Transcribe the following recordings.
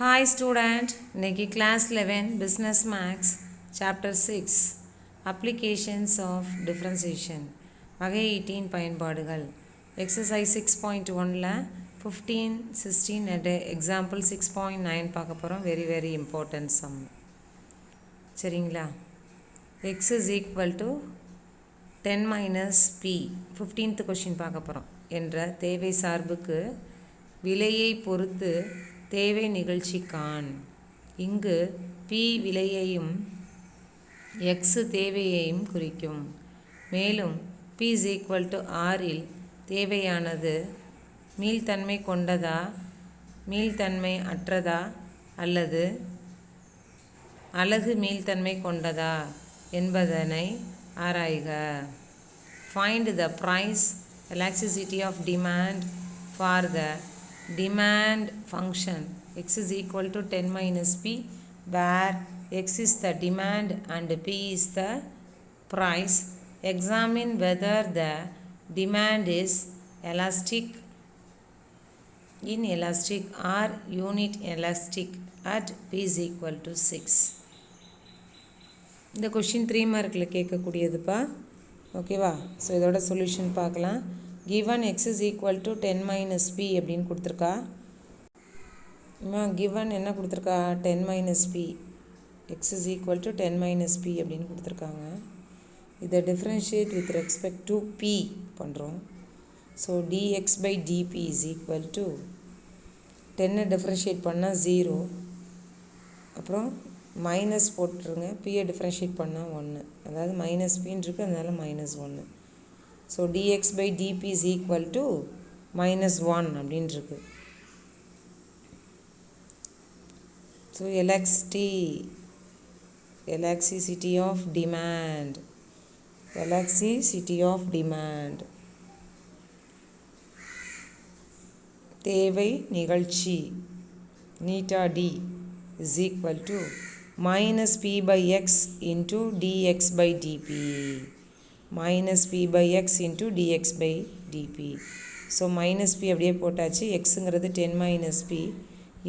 Hi student, இன்னைக்கு class 11 business max chapter 6 applications of differentiation வகை 18 பயன்பாடுகள் exercise 6.1ல 15 16 and example 6.9 பார்க்க போகிறோம். very important sum. சரிங்களா? x is equal to 10 minus p 15th question பார்க்க போகிறோம். என்ற தேவை சார்புக்கு விலையை பொறுத்து தேவை நிகழ்ச்சி காண். இங்கு p விலையையும் x தேவையையும் குறிக்கும். மேலும் p is equal to r இல் தேவையானது மீள்தன்மை கொண்டதா மீள்தன்மை அற்றதா அல்லது அலகு மீள்தன்மை கொண்டதா என்பதனை ஆராய்க. Find the price elasticity of demand for the demand function x is equal to 10 minus p where x is the demand and p is the price. Examine whether the demand is elastic, inelastic or unit elastic at p is equal to 6. இந்த question 3 மார்க்கில் கேட்கக்கூடியதுப்பா. ஓகேவா? So இதோட solution பார்க்கலாம். given x is equal to 10 minus p அப்படின்னு கொடுத்துருக்கா. given என்ன கொடுத்துருக்கா? 10 minus p x is equal to 10 minus p அப்படின்னு கொடுத்துருக்காங்க. இதை differentiate with respect to p பண்ணுறோம். So dx by dp is equal to 10 differentiate பண்ணால் 0, அப்புறம் மைனஸ் போட்டுருங்க, பியை differentiate பண்ணால் 1, அதாவது மைனஸ் பின்னு இருக்குது, அதனால் -1. So dx by dp is equal to -1 அப்படின்னு இருக்கு. ஸோ elasticity of demand தேவை நிகழ்ச்சி நீட்டா d is equal to minus p by x into dx by dp. minus p by x into dx by dp. So minus p அப்படியே போட்டாச்சு. எக்ஸுங்கிறது 10 minus p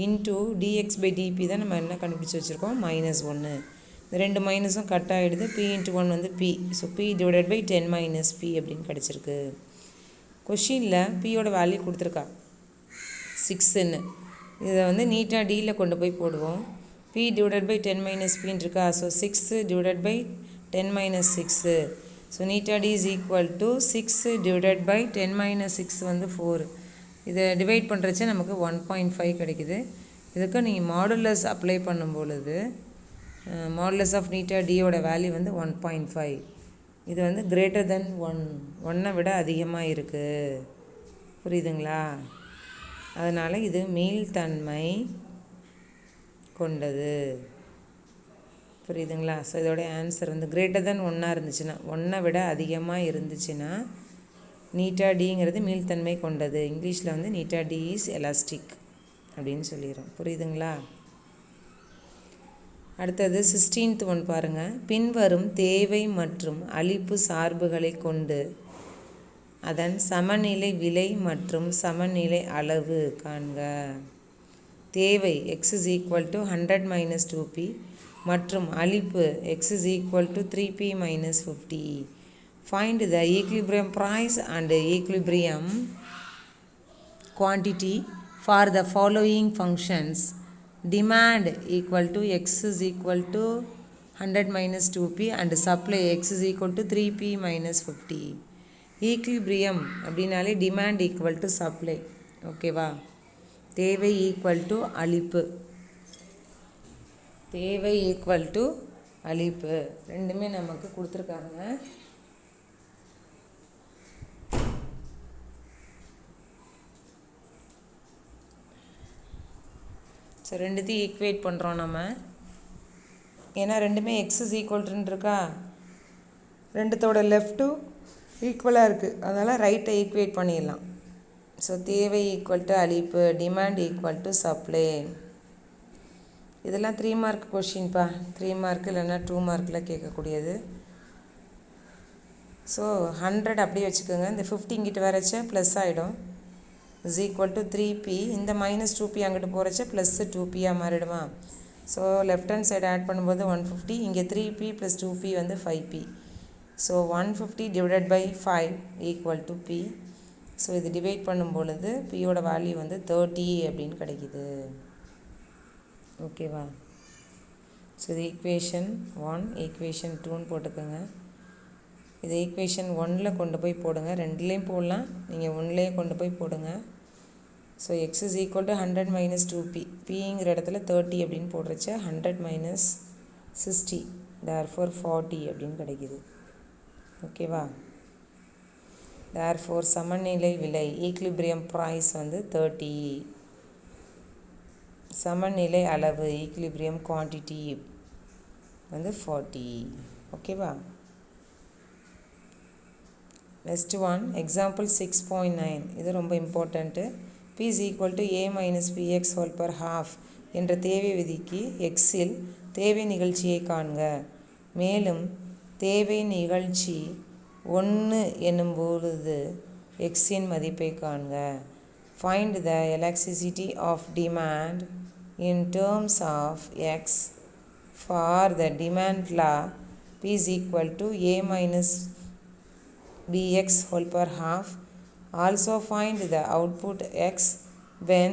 into dx by dp தான் நம்ம என்ன கண்டுபிடிச்சி வச்சுருக்கோம்? -1. இந்த ரெண்டு மைனஸும் கட் ஆகிடுது. p இன்ட்டு 1 வந்து p. So p divided by 10 minus p அப்படின்னு கிடச்சிருக்கு. கொஷினில் பியோட வேல்யூ கொடுத்துருக்கா 6ன்னு. இதை வந்து நீட்டாக டியில் கொண்டு போய் போடுவோம். p டிவைடட் பை 10 மைனஸ் பின்னு இருக்கா. So 6 divided by 10 minus 6. So நீட்டா d is equal to 6 divided by 10 minus 6 வந்து 4. இதை டிவைட் பண்ணுறச்சு நமக்கு 1.5 கிடைக்குது. இதுக்கு நீங்கள் மாடுலஸ் அப்ளை பண்ணும் பொழுது மாடுலஸ் ஆஃப் நீட்டா டியோட வேல்யூ வந்து 1.5. இது வந்து கிரேட்டர் தென் 1 விட அதிகமாக இருக்குது. புரியுதுங்களா? அதனால் இது மீள்தன்மை கொண்டது. புரியுதுங்களா? ஸோ இதோடைய ஆன்சர் வந்து கிரேட்டர் தென் 1 இருந்துச்சுன்னா, 1 விட அதிகமாக இருந்துச்சுன்னா நீட்டா டிங்கிறது மீள்தன்மை கொண்டது. இங்கிலீஷில் வந்து நீட்டா டி இஸ் எலாஸ்டிக் அப்படின்னு சொல்லிடுறோம். புரியுதுங்களா? அடுத்தது 16th ஒன் பாருங்கள். பின்வரும் தேவை மற்றும் அளிப்பு சார்புகளை கொண்டு அதன் சமநிலை விலை மற்றும் சமநிலை அளவு காண்க. தேவை x is equal to 100 minus 2p மற்றும் அளிப்பு x is equal to 3p minus 50. Find the equilibrium price and equilibrium quantity for the following functions. Demand equal to x is equal to 100 minus 2p and supply x is equal to 3p minus 50. Equilibrium அப்படின்னாலே demand equal to supply. ஓகேவா? தேவை equal to அளிப்பு, தேவை equal to அளிப்பு ரெண்டுமே நமக்கு கொடுத்துருக்காங்க. So ரெண்டுத்தையும் ஈக்குவேட் பண்ணுறோம் நம்ம. ஏன்னா ரெண்டுமே எக்ஸ் இஸ் ஈக்குவல்ட்டுன்னு இருக்கா, ரெண்டுத்தோட லெஃப்ட்டும் ஈக்குவலாக இருக்குது, அதனால் ரைட்டை ஈக்குவேட் பண்ணிடலாம். ஸோ தேவை ஈக்குவல் டு அளிப்பு, டிமாண்ட் ஈக்குவல் டு சப்ளை. இதெல்லாம் 3 மார்க் கொஷின்ப்பா. 3 மார்க் இல்லைன்னா 2 மார்க்கில் கேட்கக்கூடியது. ஸோ 100 அப்படியே வச்சுக்கோங்க. இந்த 50 இங்கிட்ட வரச்ச ப்ளஸ் ஆகிடும். is equal to 3p. இந்த minus 2p அங்கிட்டு போகிறச்ச plus 2p மாறிடுமா. So left hand side add பண்ணும்போது 150, இங்கே 3p plus 2p வந்து 5p. So 150 divided by 5 equal to p. So இது டிவைட் பண்ணும் பொழுது பியோட வேல்யூ வந்து 30 அப்படின்னு கிடைக்குது. ஓகேவா. ஸோ இது ஈக்குவேஷன் 1, ஈக்குவேஷன் 2ன்னு போட்டுக்கோங்க. இது ஈக்குவேஷன் 1ல் கொண்டு போய் போடுங்க, ரெண்டுலேயும் போடலாம், நீங்கள் 1லேயே கொண்டு போய் போடுங்க. So X is equal to 100 minus 2p, பிங்கிற இடத்துல 30 அப்படின்னு போடுறச்ச 100 minus 60, therefore 40 அப்படின்னு கிடைக்குது. ஓகேவா. therefore சமநிலை விலை ஈக்லிபிரியம் ப்ரைஸ் வந்து 30, சமநிலை அளவு ஈக்லிபிரியம் குவான்டிட்டி வந்து 40. ஓகேவா. Next one example 6.9. இது ரொம்ப important. p is equal to a minus px whole per half என்ற தேவை விதிக்கு எக்ஸில் தேவை நிகழ்ச்சியை காண்க. மேலும் தேவை நிகழ்ச்சி 1 என்னும் பொழுது எக்ஸின் மதிப்பை காண்க. Find the elasticity of demand in terms of x for the demand law p is equal to a minus bx whole per half. Also find the output x when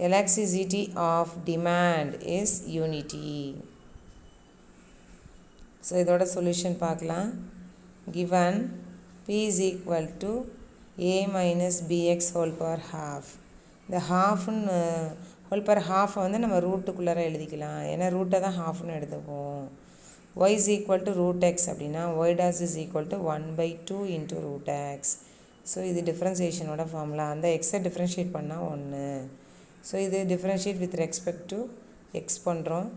elasticity of demand is unity. So இதோட solution பார்க்கலாம். Given p is equal to a minus bx whole per half. இந்த ஹாஃப்னு whole per half வந்து நம்ம ரூட்டுக்குள்ளார எழுதிக்கலாம், ஏன்னா ரூட்டை தான் ஹாஃப்னு எடுத்துப்போம். y is equal to root x அப்படின்னா y dash is equal to 1/2 into root x. So இது டிஃப்ரென்சியேஷனோட ஃபார்முலா. அந்த எக்ஸை டிஃப்ரென்ஷியேட் பண்ணால் 1. ஸோ இது differentiate with respect to x பண்ணுறோம்.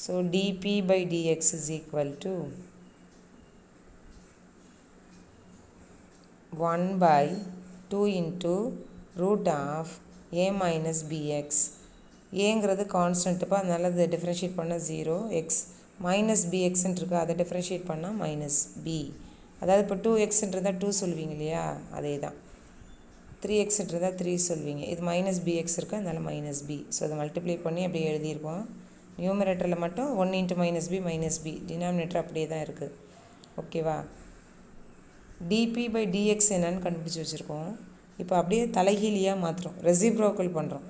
So dp/dx is equal to 1/2 into root of a minus bx. ஏங்கிறது கான்ஸ்டன்ட்டுப்பா, அதனால் அதை டிஃப்ரென்ஷியேட் பண்ணால் 0. எக்ஸ் மைனஸ் பிஎக்ஸ்ன்னு இருக்குது, அதை டிஃப்ரென்ஷியேட் பண்ணால் மைனஸ் பி. அதாவது இப்போ 2xன்றதா 2 சொல்வீங்க இல்லையா, அதே தான். 3xன்றதா 3 சொல்வீங்க. இது மைனஸ் பிஎக்ஸ் இருக்குது, அதனால் மைனஸ் பி. ஸோ அதை மல்டிப்ளை பண்ணி அப்படியே எழுதியிருக்கோம். நியூமரேட்டரில் மட்டும் 1 into minus P minus P, denominator அப்படியே தான் இருக்குது. ஓகேவா. dp/dx என்னன்னு கண்டுபிடிச்சி வச்சுருக்கோம். இப்போ அப்படியே தலைகீழியாக மாற்றுறோம், ரெசிப்ரோக்கல் பண்ணுறோம்.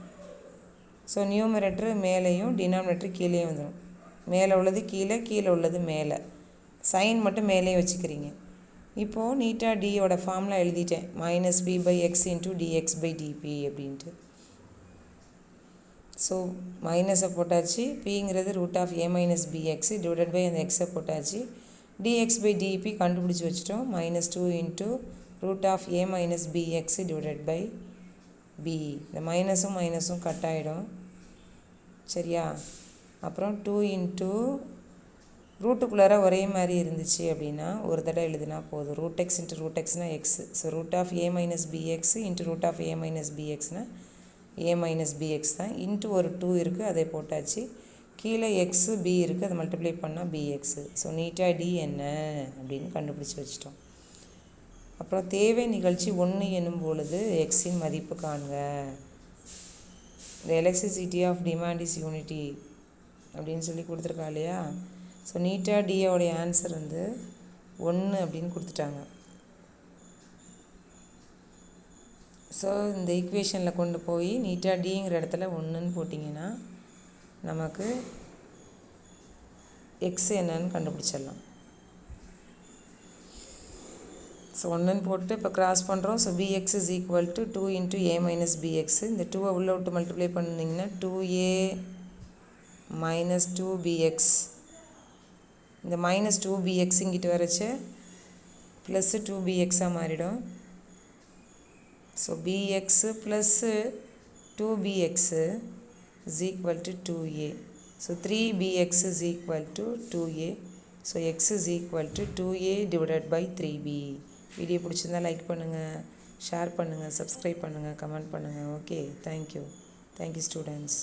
ஸோ நியூமரேட்டர் மேலேயும் டினாமினேட்டர் கீழேயும் வந்துடும். மேலே உள்ளது கீழே, கீழே உள்ளது மேலே. சைன் மட்டும் மேலே வச்சுக்கிறீங்க. இப்போது நீட்டாக டியோட ஃபார்முலா எழுதிட்டேன், மைனஸ் b/x into dx/dp அப்படின்ட்டு. ஸோ மைனஸை போட்டாச்சு, பிங்கிறது root of a minus bx divided by அந்த எக்ஸை போட்டாச்சு. dx/dp கண்டுபிடிச்சி வச்சுட்டோம், -2 into root of a minus bx divided by b. இந்த மைனஸும் மைனஸும் கட் ஆகிடும், சரியா. அப்புறம் 2 into ரூட்டுக்குள்ளார ஒரே மாதிரி இருந்துச்சு அப்படின்னா ஒரு தடவை எழுதினா போதும். ரூட் எக்ஸ் இன்ட்டு ரூட் எக்ஸ்னால் x. So root of a minus bx into root of a minus bxனால் a minus bx தான். இன்ட்டு ஒரு 2 இருக்குது, அதை போட்டாச்சு. கீழே எக்ஸு பி இருக்குது, அதை மல்டிப்ளை பண்ணால் பிஎக்ஸு. ஸோ நீட்டாக டி என்ன அப்படின்னு கண்டுபிடிச்சி வச்சிட்டோம். அப்புறம் தேவை நிகழ்ச்சி 1 என்னும் பொழுது எக்ஸின் மதிப்பு காண்க. The electricity of demand is unity அப்படின்னு சொல்லி கொடுத்துருக்கா இல்லையா. ஸோ நீட்டாக டியோடைய ஆன்சர் வந்து 1 அப்படின்னு கொடுத்துட்டாங்க. ஸோ இந்த ஈக்குவேஷனில் கொண்டு போய் நீட்டாக டிங்கிற இடத்துல 1ன்னு போட்டிங்கன்னா நமக்கு எக்ஸ் என்னன்னு கண்டுபிடிச்சிடலாம். ஸோ 1ன்னு போட்டு இப்போ கிராஸ் பண்ணுறோம். So bx is equal to 2 into a minus bx. இந்த 2வை உள்ளே விட்டு மல்டிப்ளை பண்ணிங்கன்னா 2a minus 2bx. இந்த மைனஸ் 2bx இங்கிட்டு வரைச்சு ப்ளஸ் 2bxஆக மாறிடும். So bx plus 2bx is equal to 2a. So 3bx is equal to 2a. So x is equal to 2a divided by 3b. Video பிடிச்சிருந்தா like பண்ணுங்கள், share பண்ணுங்கள், subscribe பண்ணுங்கள், comment பண்ணுங்கள். Okay, thank you students.